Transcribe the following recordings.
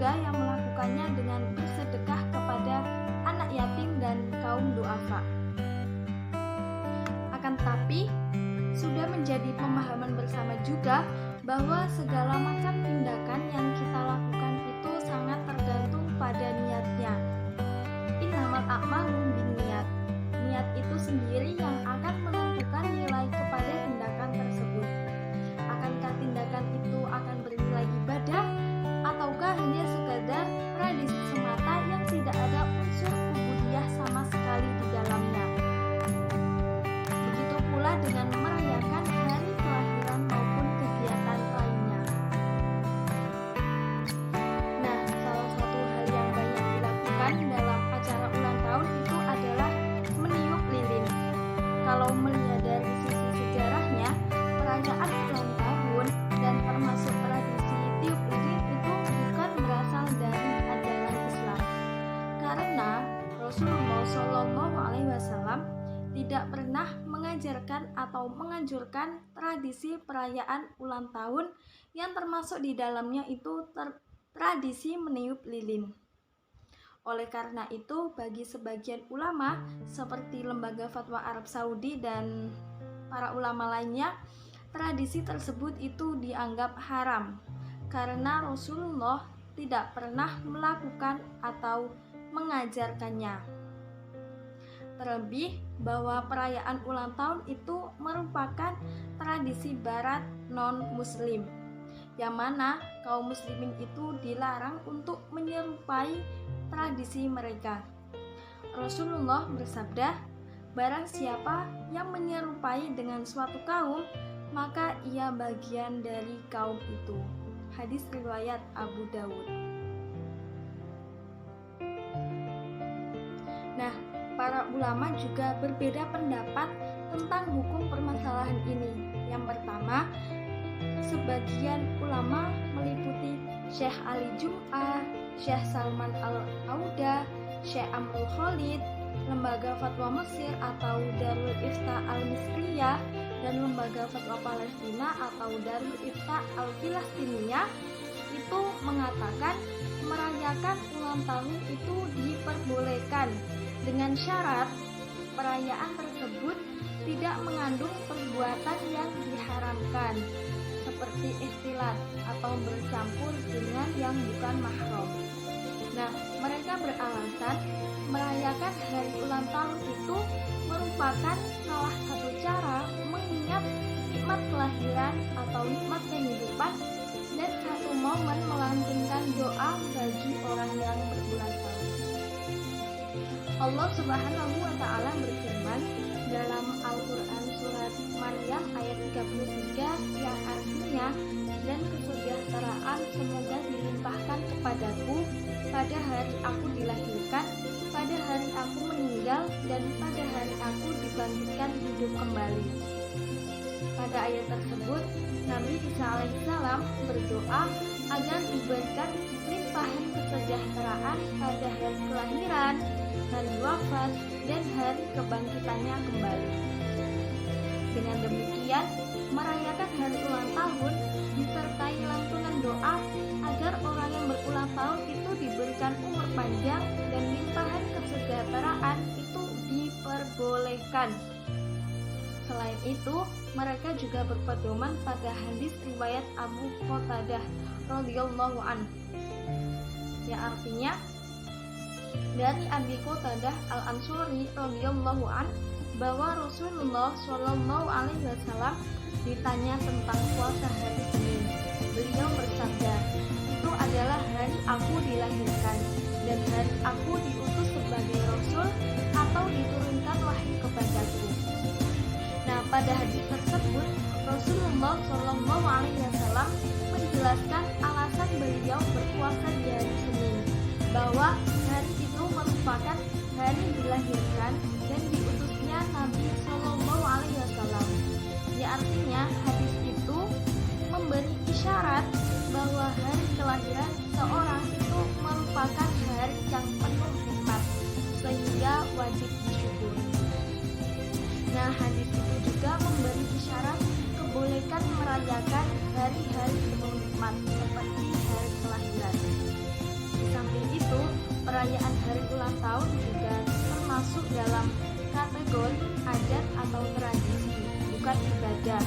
juga yang melakukannya dengan bersedekah kepada anak yatim dan kaum duafa. Akan tetapi, sudah menjadi pemahaman bersama juga bahwa segala macam tindakan yang kita lakukan itu sangat tergantung pada niatnya. Innamal a'malu binniyat. Niat itu sendiri yang akan menentukan nilai kepada tindakan tersebut. Akankah tindakan itu akan bernilai ibadah ataukah hanya sekadar tradisi semata yang tidak ada unsur ubudiyah sama sekali di dalamnya. Begitu pula dengan merayakan hari kelahiran maupun kegiatan lainnya. Nah, salah satu hal yang banyak dilakukan dalam acara ulang tahun itu adalah meniup lilin. Kalau melihat dari sisi sejarahnya, perayaan ulang tahun dan termasuk tradisi tiup lilin itu bukan berasal dari ajaran Islam. Karena Rasulullah SAW tidak pernah mengajarkan atau menganjurkan tradisi perayaan ulang tahun yang termasuk di dalamnya itu tradisi meniup lilin. Oleh karena itu, bagi sebagian ulama seperti Lembaga Fatwa Arab Saudi dan para ulama lainnya, tradisi tersebut itu dianggap haram karena Rasulullah tidak pernah melakukan atau mengajarkannya. Terlebih bahwa perayaan ulang tahun itu merupakan tradisi barat non-muslim, yang mana kaum muslimin itu dilarang untuk menyerupai tradisi mereka. Rasulullah bersabda, barang siapa yang menyerupai dengan suatu kaum, maka ia bagian dari kaum itu. Hadis riwayat Abu Dawud. Nah, para ulama juga berbeda pendapat tentang hukum permasalahan ini. Yang pertama, sebagian ulama meliputi Syekh Ali Jum'ah, Syekh Salman Al-Auda, Syekh Amrul Khalid, Lembaga Fatwa Mesir atau Darul Ifta Al-Misriyah, dan Lembaga Fatwa Palestina atau Darul Ifta Al-Filastiniyah itu mengatakan merayakan ulang tahun itu diperbolehkan dengan syarat perayaan tersebut tidak mengandung perbuatan yang diharamkan seperti ikhtilat atau bercampur dengan yang bukan mahram. Nah, mereka beralasan merayakan hari ulang tahun itu merupakan salah satu cara mengingat nikmat kelahiran atau nikmat kehidupan dan satu momen melantunkan doa bagi orang yang berulang tahun. Allah Subhanahu wa Ta'ala berfirman dalam Al-Quran surat Maryam ayat 33 yang artinya, dan kesejahteraan semoga dilimpahkan kepadaku pada hari aku dilahirkan, pada hari aku meninggal, dan pada hari aku dibangkitkan hidup kembali. Pada ayat tersebut, Nabi Isa alaihissalam berdoa agar diberikan limpahan kesejahteraan pada hari kelahiran, hari wafat, dan hari kebangkitannya kembali. Dengan demikian, merayakan hari ulang tahun disertai lantunan doa agar orang yang berulang tahun itu diberikan umur panjang dan limpahan kesejahteraan itu diperbolehkan. Selain itu, mereka juga berpedoman pada hadis riwayat Abu Qatadah radhiyallahu anhu, yang artinya dari Abi Qatadah Al-Ansori radhiyallahu anhu bahwa Rasulullah Shallallahu alaihi wasallam ditanya tentang puasa hari Senin. Beliau bersabda, itu adalah hari aku dilahirkan dan hari aku diutus sebagai Rasul atau diturunkan wahyu kepadaku. Nah, pada hadis tersebut Rasulullah Shallallahu alaihi wasallam menjelaskan alasan beliau berpuasa di hari Senin, bahwa hari itu merupakan hari dilahirkan dan diutusnya Nabi Shallallahu alaihi wasallam. Ya, artinya hadis itu memberi isyarat bahwa hari kelahiran seorang itu merupakan hari yang penuh nikmat sehingga wajib disyukuri. Nah, hadis itu juga memberi isyarat kebolehan merayakan hari-hari penuh nikmat seperti hari kelahiran. perayaan hari ulang tahun juga termasuk dalam kategori adat atau tradisi, bukan ibadah,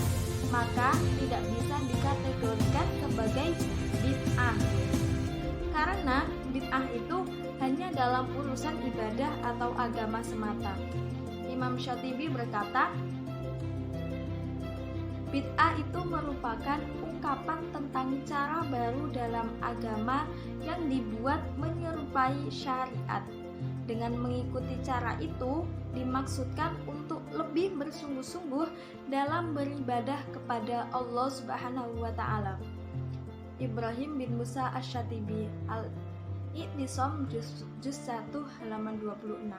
maka tidak bisa dikategorikan sebagai bid'ah. Karena bid'ah itu hanya dalam urusan ibadah atau agama semata. Imam Syatibi berkata, bid'ah itu merupakan ungkapan tentang cara baru dalam agama yang dibuat menyerupai syariat. Dengan mengikuti cara itu, dimaksudkan untuk lebih bersungguh-sungguh dalam beribadah kepada Allah Subhanahu wa Ta'ala. Ibrahim bin Musa Asy-Syatibi, Al-I'tisam juz 1 halaman 26.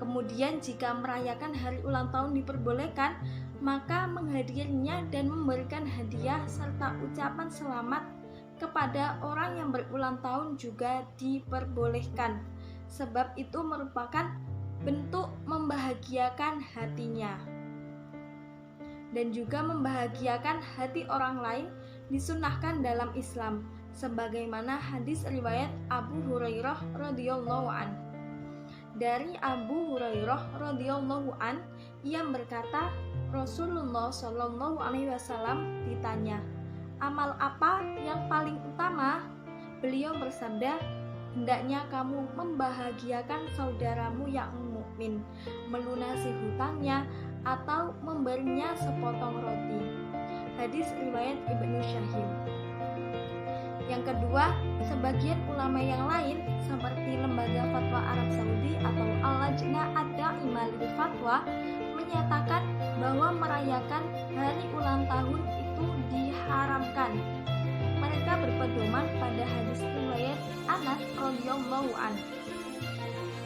Kemudian jika merayakan hari ulang tahun diperbolehkan, maka menghadirinya dan memberikan hadiah serta ucapan selamat kepada orang yang berulang tahun juga diperbolehkan, sebab itu merupakan bentuk membahagiakan hatinya. Dan juga membahagiakan hati orang lain disunahkan dalam Islam, sebagaimana hadis riwayat Abu Hurairah radhiyallahu an. Dari Abu Hurairah radhiyallahu an, ia berkata, Rasulullah Shallallahu alaihi wasallam ditanya, amal apa yang paling utama? Beliau bersabda, hendaknya kamu membahagiakan saudaramu yang mukmin, melunasi hutangnya atau memberinya sepotong roti. Hadis riwayat Ibnu Syahid. Yang kedua, sebagian ulama yang lain seperti Lembaga Fatwa Arab Saudi atau Al-Lajnah Ad-Daimah lil Fatwa menyatakan bahwa merayakan hari ulang tahun itu diharamkan. Mereka berpedoman pada hadis riwayat Anas radhiyallahu anhu.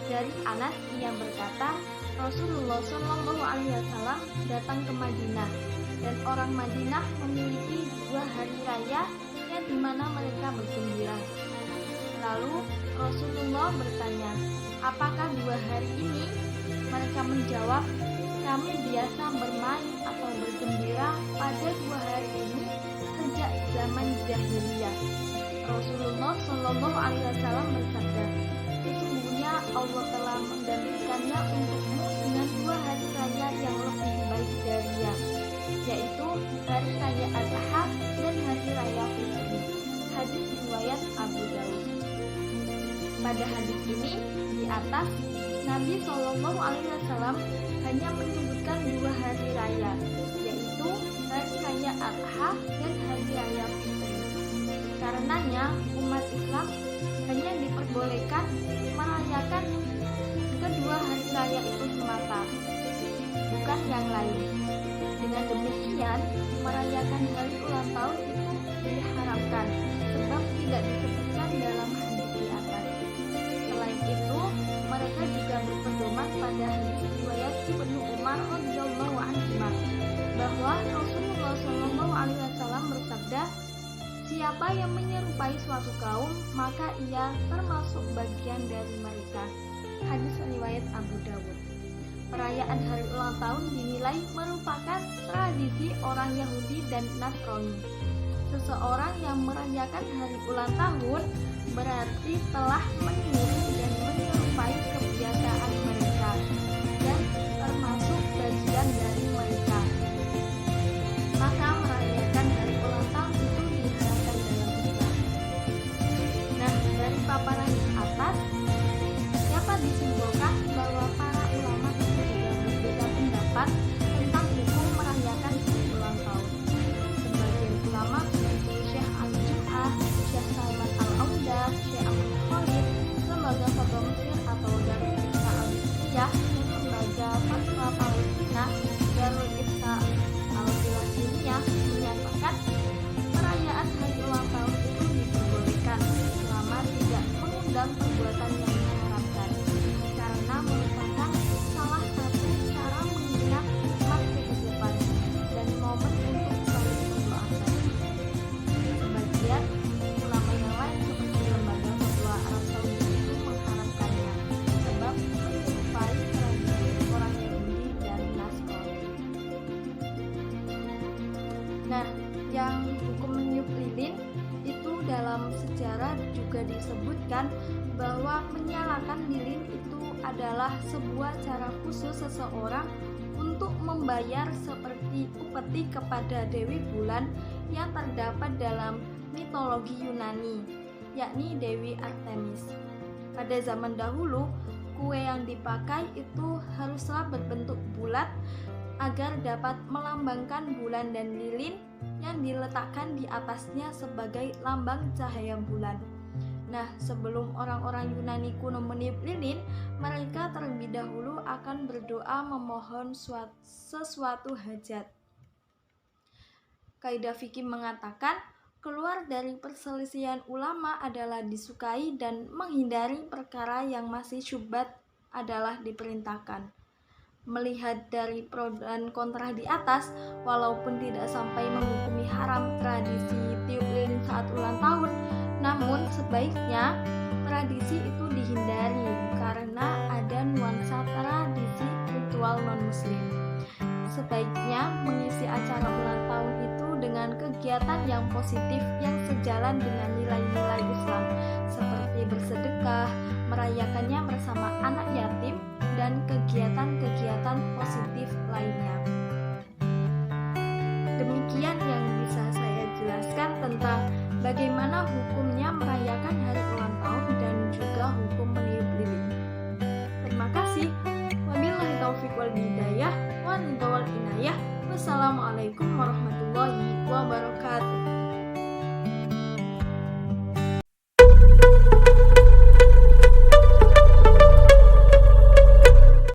Dari Anas ia berkata, Rasulullah Shallallahu alaihi wasallam datang ke Madinah dan orang Madinah memiliki 2 hari raya yang dimana mereka bergembira. Lalu Rasulullah bertanya, apakah 2 hari ini? Mereka menjawab, kami biasa bermain atau bergembira pada 2 hari ini sejak zaman jahiliyah. Rasulullah Shallallahu alaihi wasallam bersabda, sesungguhnya Allah telah menggantikannya untukmu dengan 2 hari raya yang lebih baik darinya, yaitu hari raya Adha dan hari raya Fitri. Hadis riwayat Abu Dawud. Pada hadis ini di atas, Nabi Shallallahu alaihi wasallam hanya menyebutkan 2 hari raya, yaitu hari raya Adha dan hari raya Fitri. Karenanya umat Islam hanya diperbolehkan merayakan kedua hari raya itu semata, bukan yang lain. Dengan demikian, merayakan hari ulang tahun itu diharamkan, sebab tidak disebutkan dalam hadis di atas. Selain itu, mereka juga berpedoman pada hadis riwayat Ibnu Umar radhiyallahu anhu bahwa Rasulullah Shallallahu alaihi wasallam bersabda, siapa yang menyerupai suatu kaum, maka ia termasuk bagian dari mereka. Hadis riwayat Abu Dawud. Perayaan hari ulang tahun dinilai merupakan tradisi orang Yahudi dan Nasrani. Seseorang yang merayakan hari ulang tahun berarti telah meniru dan menyerupai kebiasaan mereka dan termasuk bagian dari mereka. Maka merayakan hari ulang tahun itu diharamkan dalam Islam. Nah, dari paparan di atas dapat disimpulkan bahwa para ulama itu juga berbeda pendapat tentang hukum merayakan hari ulang tahun. Sebagian ulama seperti Syekh Al-Jum'ah, Syekh Salman Al-Auda, Syekh Abdul Khalid, Lembaga Fatwa Mesir atau Darul Ifta Al-Fiqhiyah, dan Lembaga Fatwa Palestina, Darul Ifta Al-Filastiniyah menyatakan perayaan hari ulang tahun itu diperbolehkan selama tidak mengundang sejarah juga disebutkan bahwa menyalakan lilin itu adalah sebuah cara khusus seseorang untuk membayar seperti upeti kepada Dewi Bulan yang terdapat dalam mitologi Yunani, yakni Dewi Artemis. Pada zaman dahulu, kue yang dipakai itu haruslah berbentuk bulat agar dapat melambangkan bulan dan lilin yang diletakkan di atasnya sebagai lambang cahaya bulan. Nah, sebelum orang-orang Yunani kuno meniup lilin, mereka terlebih dahulu akan berdoa memohon sesuatu hajat. Kaidah fikih mengatakan, keluar dari perselisihan ulama adalah disukai dan menghindari perkara yang masih syubhat adalah diperintahkan. Melihat dari pro dan kontra di atas, walaupun tidak sampai menghukumi haram tradisi tiup lilin saat ulang tahun, namun sebaiknya tradisi itu dihindari karena ada nuansa tradisi ritual non-muslim. Sebaiknya mengisi acara ulang tahun itu dengan kegiatan yang positif yang sejalan dengan nilai-nilai Islam, seperti bersedekah, merayakannya bersama anak yatim, dan kegiatan-kegiatan positif lainnya. Demikian yang bisa saya jelaskan tentang bagaimana hukumnya merayakan hari ulang tahun dan juga hukum meniup lilin. Terima kasih. Wabillahi taufiq wal hidayah. Wassalamualaikum warahmatullahi wabarakatuh.